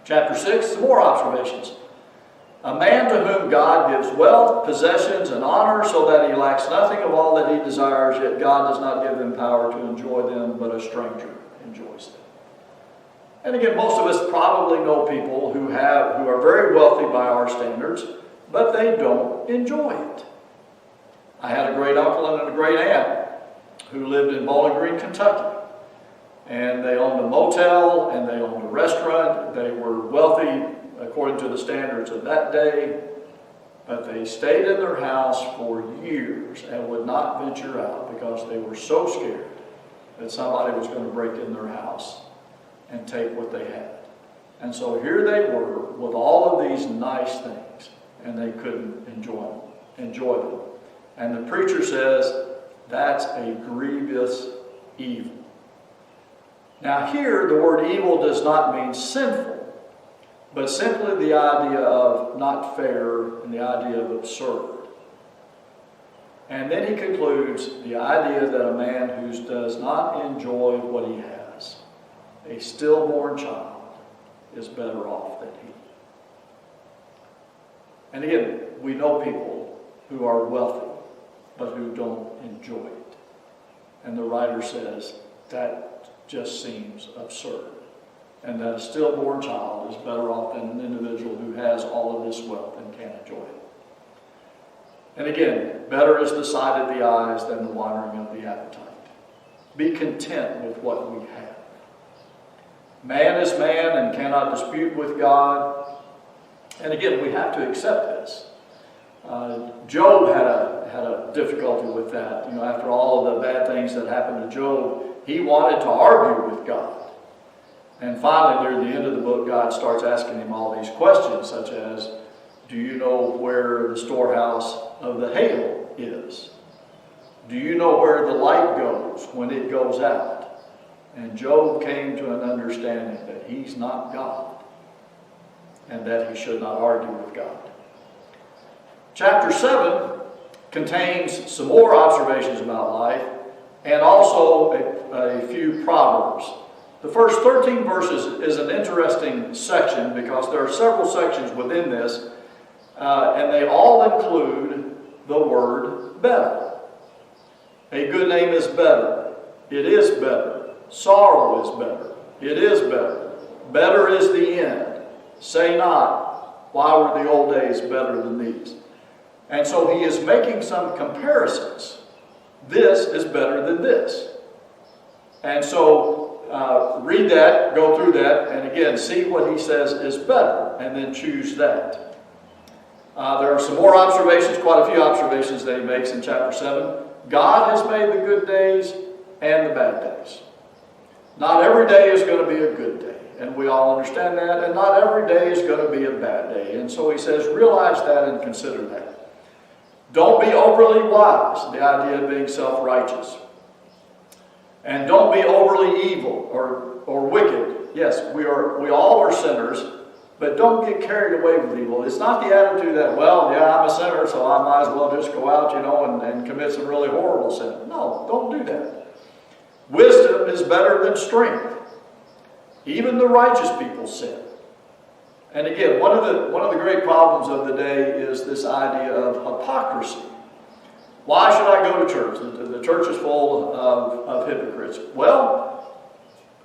Chapter 6, some more observations. A man to whom God gives wealth, possessions, and honor, so that he lacks nothing of all that he desires, yet God does not give him power to enjoy them, but a stranger enjoys them. And again, most of us probably know people who are very wealthy by our standards, but they don't enjoy it. I had a great uncle and a great aunt who lived in Bowling Green, Kentucky. And they owned a motel and they owned a restaurant. They were wealthy according to the standards of that day, but they stayed in their house for years and would not venture out because they were so scared that somebody was going to break in their house and take what they had. And so here they were with all of these nice things, and they couldn't enjoy them. And the preacher says that's a grievous evil. Now here, the word evil does not mean sinful, but simply the idea of not fair and the idea of absurd. And then he concludes the idea that a man who does not enjoy what he has, a stillborn child, is better off than he. And again, we know people who are wealthy, but who don't enjoy it. And the writer says that just seems absurd. And that a stillborn child is better off than an individual who has all of this wealth and can't enjoy it. And again, better is the sight of the eyes than the wandering of the appetite. Be content with what we have. Man is man and cannot dispute with God. And again, we have to accept this. Job had a difficulty with that. After all of the bad things that happened to Job, he wanted to argue with God. And finally, near the end of the book, God starts asking him all these questions, such as, do you know where the storehouse of the hail is? Do you know where the light goes when it goes out? And Job came to an understanding that he's not God and that he should not argue with God. Chapter 7 contains some more observations about life and also a few proverbs. The first 13 verses is an interesting section because there are several sections within this, and they all include the word better. A good name is better. It is better. Sorrow is better. It is better. Better is the end. Say not, why were the old days better than these? And so he is making some comparisons. This is better than this. And so read that, go through that, and again, see what he says is better, and then choose that. There are some more observations, quite a few observations that he makes in chapter 7. God has made the good days and the bad days. Not every day is going to be a good day, and we all understand that, and not every day is going to be a bad day. And so he says, realize that and consider that. Don't be overly wise, the idea of being self-righteous. And don't be overly evil or wicked. Yes, we all are sinners, but don't get carried away with evil. It's not the attitude that, well, yeah, I'm a sinner, so I might as well just go out, and commit some really horrible sin. No, don't do that. Wisdom is better than strength. Even the righteous people sin. And again, one of the great problems of the day is this idea of hypocrisy. Why should I go to church? The church is full of hypocrites. Well,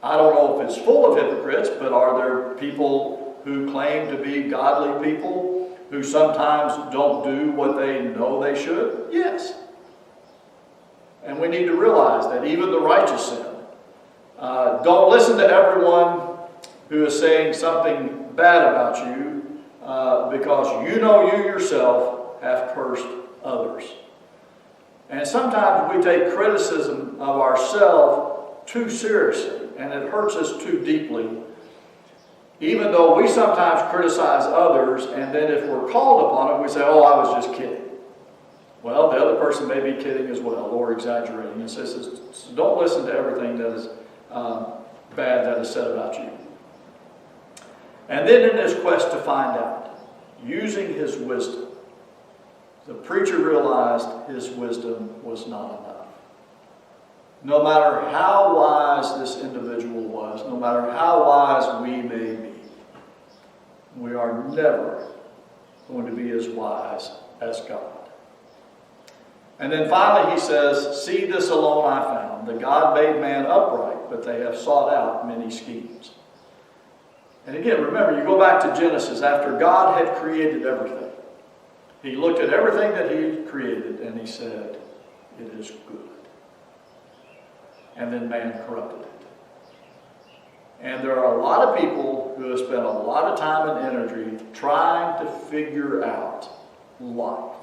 I don't know if it's full of hypocrites, but are there people who claim to be godly people who sometimes don't do what they know they should? Yes. And we need to realize that even the righteous sin. Don't listen to everyone who is saying something bad about you because you know you yourself have cursed others. And sometimes we take criticism of ourselves too seriously, and it hurts us too deeply, even though we sometimes criticize others, and then if we're called upon it, we say, oh, I was just kidding. Well, the other person may be kidding as well, or exaggerating. And says, so don't listen to everything that is bad that is said about you. And then in his quest to find out, using his wisdom, the preacher realized his wisdom was not enough. No matter how wise this individual was, no matter how wise we may be, are never going to be as wise as God. And then finally he says, see this alone I found, that God made man upright, but they have sought out many schemes. And again, remember, you go back to Genesis, after God had created everything. He looked at everything that he created and he said, it is good. And then man corrupted it. And there are a lot of people who have spent a lot of time and energy trying to figure out life.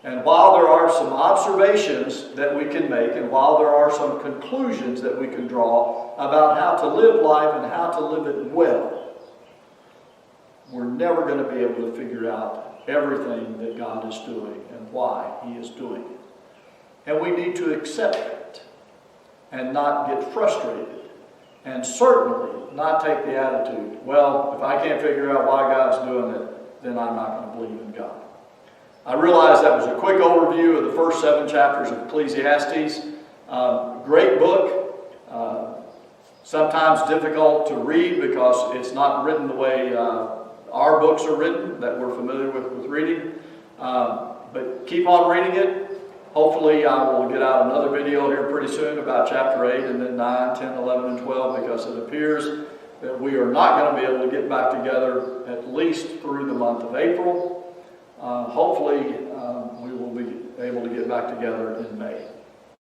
And while there are some observations that we can make, and while there are some conclusions that we can draw about how to live life and how to live it well, we're never going to be able to figure out everything that God is doing and why he is doing it. And we need to accept it and not get frustrated. And certainly not take the attitude, well, if I can't figure out why God's doing it, then I'm not going to believe in God. I realize that was a quick overview of the first 7 chapters of Ecclesiastes. Great book. Sometimes difficult to read because it's not written the way our books are written that we're familiar with reading. But keep on reading it. Hopefully I will get out another video here pretty soon about chapter 8 and then 9, 10, 11, and 12 because it appears that we are not going to be able to get back together at least through the month of April. Hopefully we will be able to get back together in May.